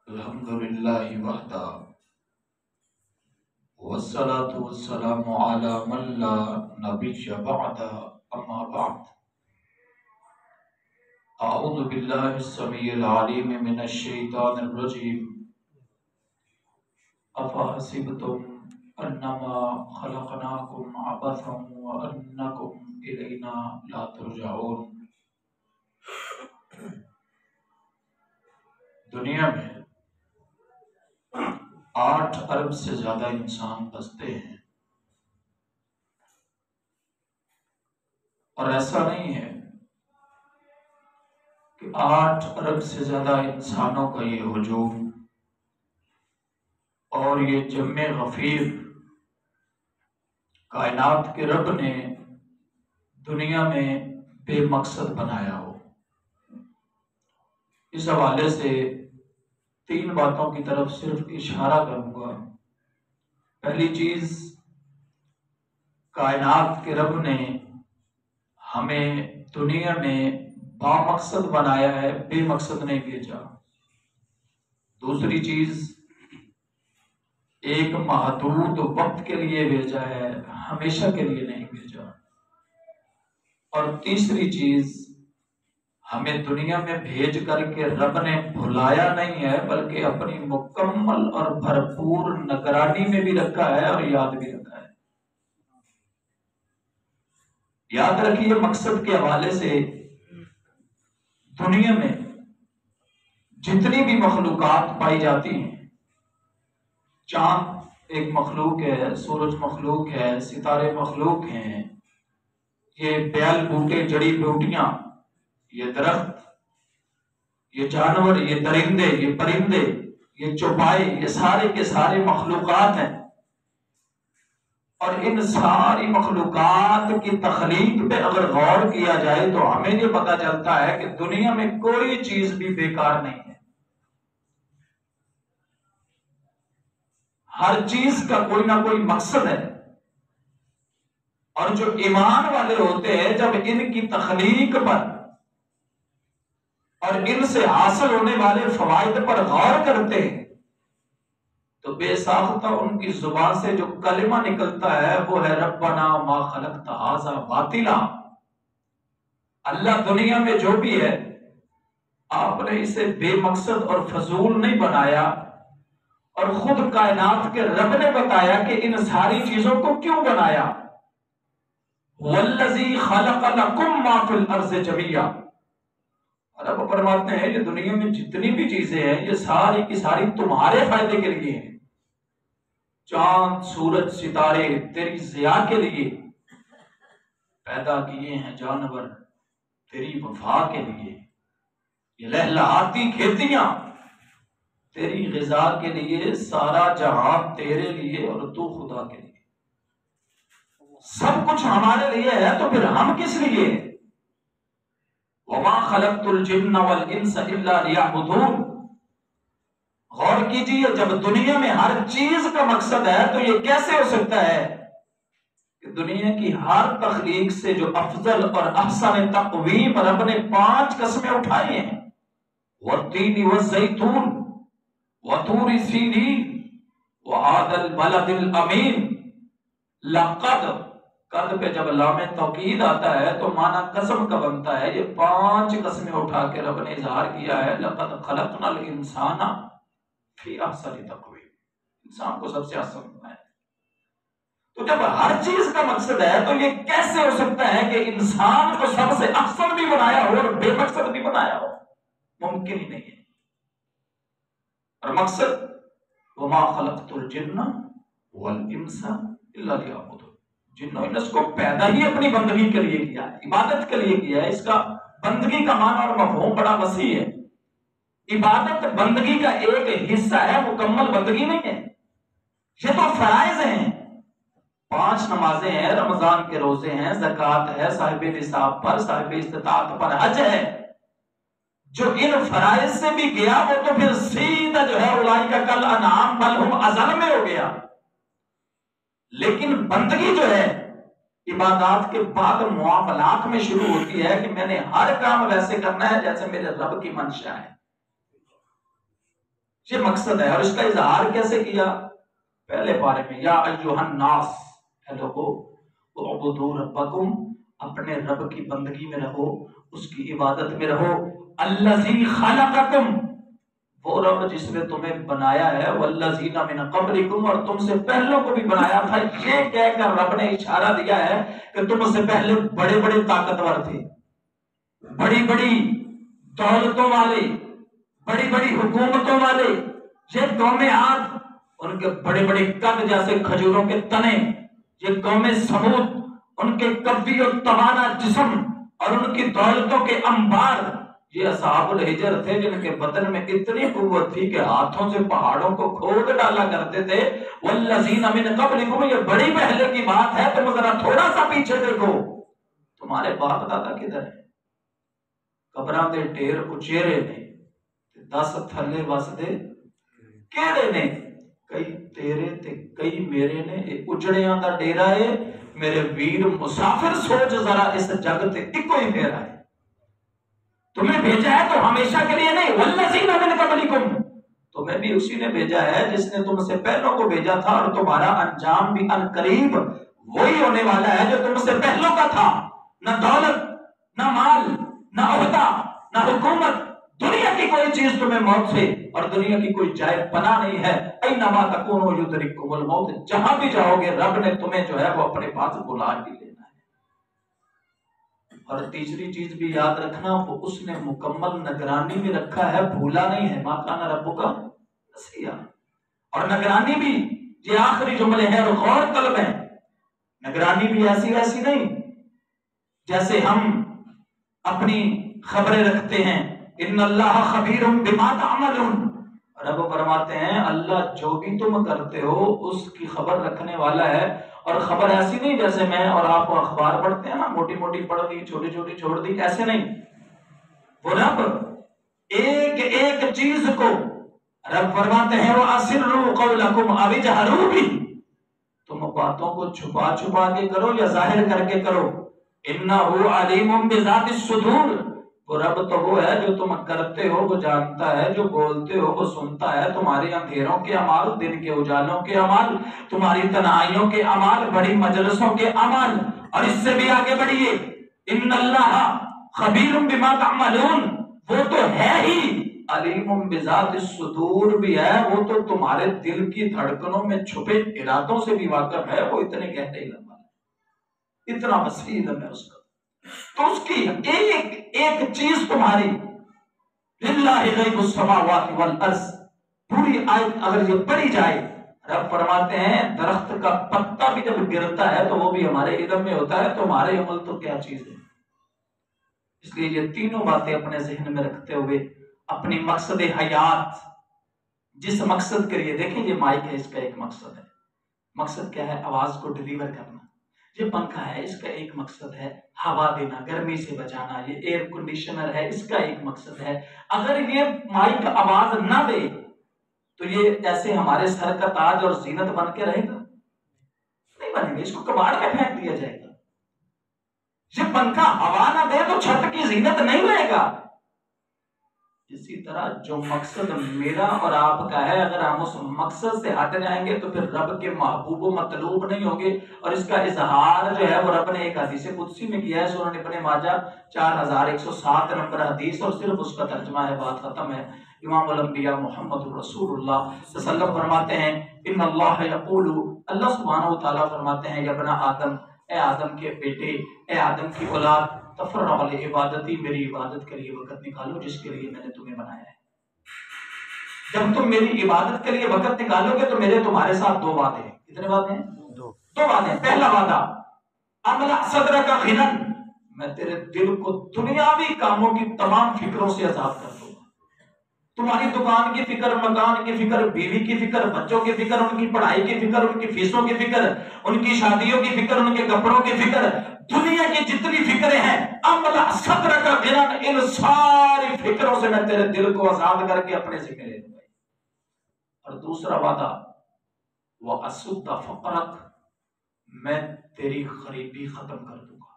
الحمدللہ وحدہ والصلاة والسلام علی من لا نبی بعد اما بعد اعوذ باللہ السمیع العلیم من الشیطان الرجیم افحسبتم انما خلقناکم عبثا وانکم الینا لا ترجعون۔ دنیا میں 8 ارب سے زیادہ انسان بستے ہیں، اور ایسا نہیں ہے کہ 8 ارب سے زیادہ انسانوں کا یہ ہجوم اور یہ جمع غفیر کائنات کے رب نے دنیا میں بے مقصد بنایا ہو۔ اس حوالے سے 3 باتوں کی طرف صرف اشارہ کروں گا۔ پہلی چیز، کائنات کے رب نے ہمیں دنیا میں با مقصد بنایا ہے، بے مقصد نہیں بھیجا۔ دوسری چیز، ایک محدود وقت کے لیے بھیجا ہے، ہمیشہ کے لیے نہیں بھیجا۔ اور تیسری چیز، ہمیں دنیا میں بھیج کر کے رب نے بھلایا نہیں ہے، بلکہ اپنی مکمل اور بھرپور نگرانی میں بھی رکھا ہے اور یاد بھی رکھا ہے۔ یاد رکھیے، مقصد کے حوالے سے دنیا میں جتنی بھی مخلوقات پائی جاتی ہیں، چاند ایک مخلوق ہے، سورج مخلوق ہے، ستارے مخلوق ہیں، یہ بیل بوٹے جڑی بوٹیاں، یہ درخت، یہ جانور، یہ درندے، یہ پرندے، یہ چوپائے، یہ سارے کے سارے مخلوقات ہیں۔ اور ان ساری مخلوقات کی تخلیق پہ اگر غور کیا جائے تو ہمیں یہ پتہ چلتا ہے کہ دنیا میں کوئی چیز بھی بیکار نہیں ہے۔ ہر چیز کا کوئی نہ کوئی مقصد ہے، اور جو ایمان والے ہوتے ہیں جب ان کی تخلیق پر اور ان سے حاصل ہونے والے فوائد پر غور کرتے ہیں تو بے ساختہ ان کی زبان سے جو کلمہ نکلتا ہے وہ ہے ربنا ما خلقت ھذا باطلا۔ اللہ دنیا میں جو بھی ہے آپ نے اسے بے مقصد اور فضول نہیں بنایا، اور خود کائنات کے رب نے بتایا کہ ان ساری چیزوں کو کیوں بنایا۔ والذی خلق لکم ما فی الارض جميعا، اور اب فرماتے ہیں یہ دنیا میں جتنی بھی چیزیں ہیں یہ ساری کی ساری تمہارے فائدے کے لیے ہیں۔ چاند، سورج، ستارے تیری ضیاء کے لیے پیدا کیے ہیں، جانور تیری وفا کے لیے، یہ لہلہاتی کھیتیاں تیری غذا کے لیے، سارا جہان تیرے لیے اور تو خدا کے لیے۔ سب کچھ ہمارے لیے ہے تو پھر ہم کس لیے؟ وَمَا خَلَقْتُ الْجِنَّ وَالْإِنسَ إِلَّا لِيَعْبُدُونَ۔ غور کیجئے، جب دنیا میں ہر چیز کا مقصد ہے تو یہ کیسے ہو سکتا ہے کہ دنیا کی ہر تخلیق سے جو افضل اور احسن تقویم رب نے 5 قسمیں اٹھائی ہیں، وَالتِّينِ وَالزَّيْتُونِ وَطُورِ سِينِينَ وَهَٰذَا الْبَلَدِ الْأَمِينِ۔ لقد، قد پہ جب لام توکید آتا ہے تو معنی قسم کا بنتا ہے۔ یہ 5 قسمیں اٹھا کے رب نے اظہار کیا ہے، لقد خلقنا الانسان فی احسن تقویم، انسان کو سب سے احسن بنایا۔ تو جب ہر چیز کا مقصد ہے تو یہ کیسے ہو سکتا ہے کہ انسان کو سب سے احسن بھی بنایا ہو اور بے مقصد بھی بنایا ہو؟ ممکن ہی نہیں ہے۔ اور مقصد وما خلقت الجن والانس الا لیعبدون، جن و انس کو پیدا ہی اپنی بندگی کے لیے کیا ہے، عبادت کے لیے کیا ہے۔ اس کا بندگی کا معنی اور مفہوم بڑا وسیع ہے۔ عبادت بندگی کا ایک حصہ ہے، مکمل بندگی نہیں ہے۔ یہ تو فرائض ہیں، 5 نمازیں ہیں، رمضان کے روزے ہیں، زکوٰۃ ہے، صاحب نصاب پر، صاحب استطاعت پر حج ہے۔ جو ان فرائض سے بھی گیا وہ تو پھر سیدھا جو ہے اولئک کالانعام بل ھم اضل میں ہو گیا۔ لیکن بندگی جو ہے عبادات کے بعد معاملات میں شروع ہوتی ہے کہ میں نے ہر کام ویسے کرنا ہے جیسے میرے رب کی منشا ہے۔ یہ مقصد ہے. اور اس کا اظہار کیسے کیا؟ پہلے پارے میں یا ایھا الناس، اے لوگو اعبدوا ربکم، اپنے رب کی بندگی میں رہو، اس کی عبادت میں رہو. الذی خلقکم، وہ رب جس نے تمہیں بنایا ہے، والذین من قبلکم، اور تم سے پہلوں کو بھی بنایا تھا. یہ کہہ کر رب نے اشارہ دیا ہے کہ تم سے پہلے بڑے بڑے طاقتور تھے، بڑی بڑی دولتوں والے، بڑی بڑی حکومتوں والے. یہ قوم عاد، ان کے بڑے بڑے قد جیسے کھجوروں کے تنے. یہ قوم سمود، ان کے قوی و توانا جسم اور ان کی دولتوں کے انبار. یہ اصحاب الحجر تھے جن کے بدن میں اتنی قوت تھی کہ ہاتھوں سے پہاڑوں کو کھود ڈالا کرتے تھے. والذین من قبلکم، یہ بڑی پہلے کی بات ہے. تم ذرا تھوڑا سا پیچھے دیکھو، تمہارے باپ دادا کدھر ہے؟ قبراں دے ڈھیر اچیرے نے، 10 تھلے وسدے کیڑے نے. کئی تیرے تے کئی میرے نے، اجڑیاں دا ڈیرا ہے. میرے ویر مسافر سوچ ذرا اس جگ تے ایکو ہی پھیرا ہے. تمہیں بھیجا ہے تو ہمیشہ کے لیے نہیں. والذین من قبلکم، تمہیں بھی اسی نے بھیجا ہے جس نے تم سے پہلوں کو بھیجا تھا، اور تمہارا انجام بھی عنقریب وہی ہونے والا ہے جو تم سے پہلوں کا تھا. نہ دولت، نہ مال، نہ عہدہ، نہ حکومت، دنیا کی کوئی چیز تمہیں موت سے اور دنیا کی کوئی جائے پناہ نہیں ہے. اینما تکونوا یدرککم الموت، جہاں بھی جاؤ گے رب نے تمہیں جو ہے وہ اپنے پاس بلا ہی لینا ہے. اور تیسری چیز بھی یاد رکھنا، وہ اس نے مکمل نگرانی میں رکھا ہے، بھولا نہیں ہے. ما کان ربک نسیا. اور نگرانی بھی، یہ آخری جملے ہیں اور غور طلب ہیں، نگرانی بھی ایسی ویسی نہیں جیسے ہم اپنی خبریں رکھتے ہیں. ان اللہ خبیر بما تعملون، رب فرماتے ہیں اللہ جو بھی تم کرتے ہو اس کی خبر رکھنے والا ہے. اور خبر ایسی نہیں جیسے میں اور آپ اخبار پڑھتے ہیں نا، موٹی موٹی پڑھ دی، چھوٹی چھوٹی چھوڑ دی، ایسے نہیں. وہ رب ایک ایک چیز کو، رب فرماتے ہیں وَأَسِرُّوا قَوْلَكُمْ أَوِ اجْهَرُوا بِهِ، تم باتوں کو چھپا چھپا کے کرو یا ظاہر کر کے کرو. إِنَّهُ عَلِيمٌ بِذَاتِ الصُّدُورِ، وہ رب تو وہ ہے جو تم کرتے ہو وہ جانتا ہے، جو بولتے ہو وہ سنتا ہے. تمہاری اندھیروں کے اعمال، دن کے اجالوں کے اعمال، تمہاری تنہائیوں کے اعمال، بڑی مجلسوں کے اعمال. اور اس سے بھی آگے بڑھیے، ان اللہ خبیر بما تعملون، وہ تو ہے ہی علیم بذات الصدور بھی ہے، وہ تو تمہارے دل کی دھڑکنوں میں چھپے ارادوں سے بھی واقف ہے. وہ اتنے گہرے علم والا ہے، اتنا وسیع علم ہے اس کا. تو اس کی ایک ایک چیز تمہاری، للہ غیب السماوات والارض، پوری آیت اگر یہ پڑھی جائے، رب فرماتے ہیں درخت کا پتا بھی جب گرتا ہے تو وہ بھی ہمارے علم میں ہوتا ہے، تو ہمارے عمل تو کیا چیز ہے. اس لیے یہ تینوں باتیں اپنے ذہن میں رکھتے ہوئے اپنی مقصد حیات، جس مقصد کے لیے، دیکھیں یہ مائک ہے، اس کا ایک مقصد ہے. مقصد کیا ہے؟ آواز کو ڈیلیور کرنا. یہ پنکھا ہے، اس کا ایک مقصد ہے ہوا دینا، گرمی سے بچانا. یہ ایئر کنڈیشنر ہے، اس کا ایک مقصد ہے. اگر یہ مائک آواز نہ دے تو یہ ایسے ہمارے سر کا تاج اور زینت بن کے رہے گا؟ نہیں بنے گا، اس کو کباڑ میں پھینک دیا جائے گا. یہ پنکھا ہوا نہ دے تو چھت کی زینت نہیں رہے گا. اسی طرح جو مقصد میرا اور آپ کا ہے، اگر ہم اس مقصد سے ہٹ جائیں گے تو پھر رب کے محبوب و مطلوب نہیں ہوں گے. اور اس کا اظہار جو ہے وہ رب نے ایک حدیث قدسی میں کیا ہے، سنن ابن ماجہ 4107 نمبر حدیث، اور صرف اس کا ترجمہ ہے، بات ختم ہے. امام الانبیاء محمد رسول اللہ صلی اللہ علیہ وسلم فرماتے ہیں ان اللہ یقول، اللہ سبحانہ وتعالی فرماتے ہیں، یا ابن آدم، اے آدم کے بیٹے، اے آدم کی اولاد، تفرغ لعبادتی، میری عبادت کے لیے وقت نکالو جس کے لیے میں نے تمہیں بنایا ہے. جب تم میری عبادت کے لیے وقت نکالو گے تو میرے تمہارے ساتھ دو وعدے ہیں. کتنے وعدے ہیں؟ دو وعدے ہیں. پہلا وعدہ املا صدرک غنن، میں تیرے دل کو دنیاوی کاموں کی تمام فکروں سے آزاد کر دوں گا. تمہاری دکان کی فکر، مکان کی فکر، بیوی کی فکر، بچوں کی فکر، ان کی پڑھائی کی فکر، ان کی فیسوں کی فکر، ان کی شادیوں کی فکر، ان کے کپڑوں کی فکر، دنیا کی جتنی فکریں ہیں، املا صدرک غنن، ان ساری فکروں سے میں تیرے دل کو آزاد کر کے اپنے ذمہ لے لوں گا. اور دوسرا وعدہ وَأَسُدَّ فَقْرَكَ، میں تیری غریبی ختم کر دوں گا.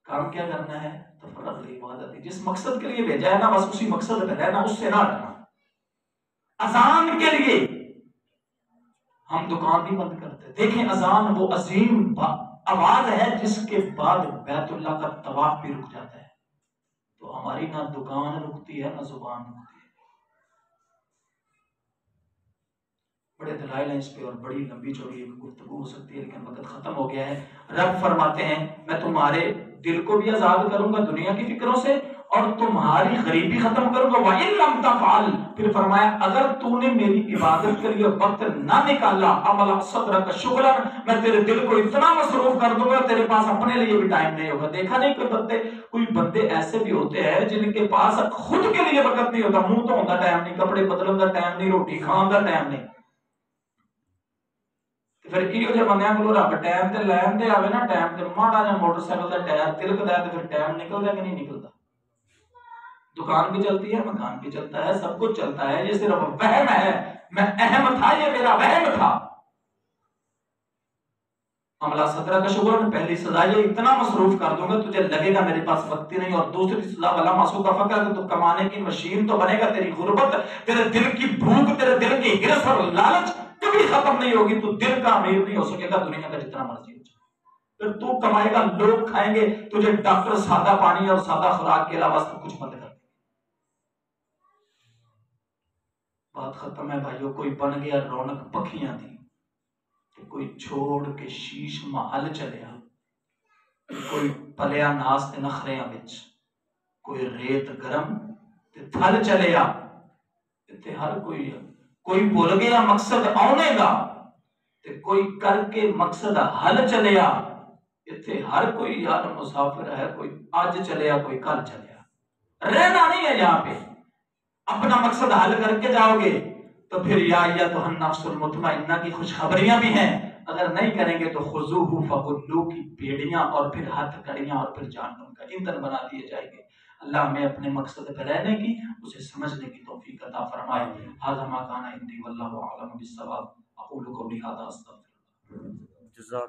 کام کیا کرنا ہے؟ تفرغ لعبادتی، جس مقصد کے لیے بھیجا ہے نا بس اسی مقصد پہ رہنا، اس سے نہ ہٹنا. اذان کے لیے ہم دکان نہیں بند کرتے. دیکھیں اذان وہ عظیم آواز ہے جس کے بعد بیت اللہ کا طواف بھی رک جاتا ہے. تو ہماری نہ دکان رکتی ہے نہ زبان رکتی ہے. بڑے دلائل ہیں اس پہ اور بڑی لمبی چوڑی ایک گفتگو ہو سکتی ہے، لیکن وقت ختم ہو گیا ہے. رب فرماتے ہیں میں تمہارے دل کو بھی آزاد کروں گا دنیا کی فکروں سے اور تمہاری غریبی ختم کروں گا. وَإِن لَمْ تَفْعَلْ، پھر فرمایا اگر تو نے میری عبادت کے لیے وقت نہ نکالا، عمل صدرک شغلا، میں تیرے دل کو اتنا مصروف کر دوں گا تیرے پاس اپنے لیے بھی ٹائم نہیں ہوگا. دیکھا نہیں کوئی بندے ایسے بھی ہوتے ہیں جن کے پاس خود کے لیے وقت نہیں ہوتا. منہ تو ہوتا ٹائم نہیں، کپڑے بدلن کا ٹائم نہیں، روٹی کھان کا ٹائم نہیں. پھر کی جو بندیاں کو رب ٹائم تے لین دے آوے نا، ٹائم تے ماڑا جا موٹر سائیکل دا ٹائر تلکدا ہے تے پھر ٹائم نکلدا کہ نہیں نکلدا. دکان بھی چلتی ہے، مکان بھی چلتا ہے، سب کچھ چلتا ہے. یہ صرف وہم ہے. میں اہم تھا، یہ میرا وہم تھا. عملہ صدرہ کا شکر میں پہلی سزا یہ اتنا مصروف کر دوں گا تجھے لگے گا میرے پاس وقت ہی نہیں. اور دوسری سزا والا معصوم کا فکر کہ تو کمانے کی مشین تو بنے گا، تیری غربت، تیرے دل کی بھوک، تیرے دل کی ہرس اور لالچ کبھی ختم نہیں ہوگی. تو دل کا امیر نہیں ہو سکے گا دنیا کا جتنا مرضی ہو جائے. پھر تو کمائے گا، لوگ کھائیں گے، تجھے ڈاکٹر سادہ پانی اور سادہ خوراک کے علاوہ سب کچھ بند کر دیں. بات ختم ہے بھائیو. کوئی بن گیا رونق پکھیاں دی، کوئی چھوڑ کے شیش محل چلیا، کوئی پلیا ناس تے نخریاں وچ، کوئی ریت گرم تے تھل چلیا. تے ہر کوئی بھول گیا مقصد آنے دا تے کوئی کر کے مقصد حل چلیا. اتنے ہر کوئی یار مسافر ہے، کوئی آج چلیا کوئی کل چلیا. رہنا نہیں ہے یہاں پہ. اپنا مقصد حل کر کے جاؤ گے تو پھر یا ایتھا النفس المطمئنہ کی خوشخبریاں بھی ہیں. اگر نہیں کریں گے تو خذوہ فغلوہ کی بیڑیاں اور پھر ہتھ کڑیاں اور پھر جہنم کا ایندھن بنا دیے جائیں گے. اللہ ہمیں اپنے مقصد پہ رہنے کی، اسے سمجھنے کی توفیق عطا فرمائے. ھذا ما کان عندی واللہ اعلم بالصواب. اقول قولی ھذا استغفر اللہ.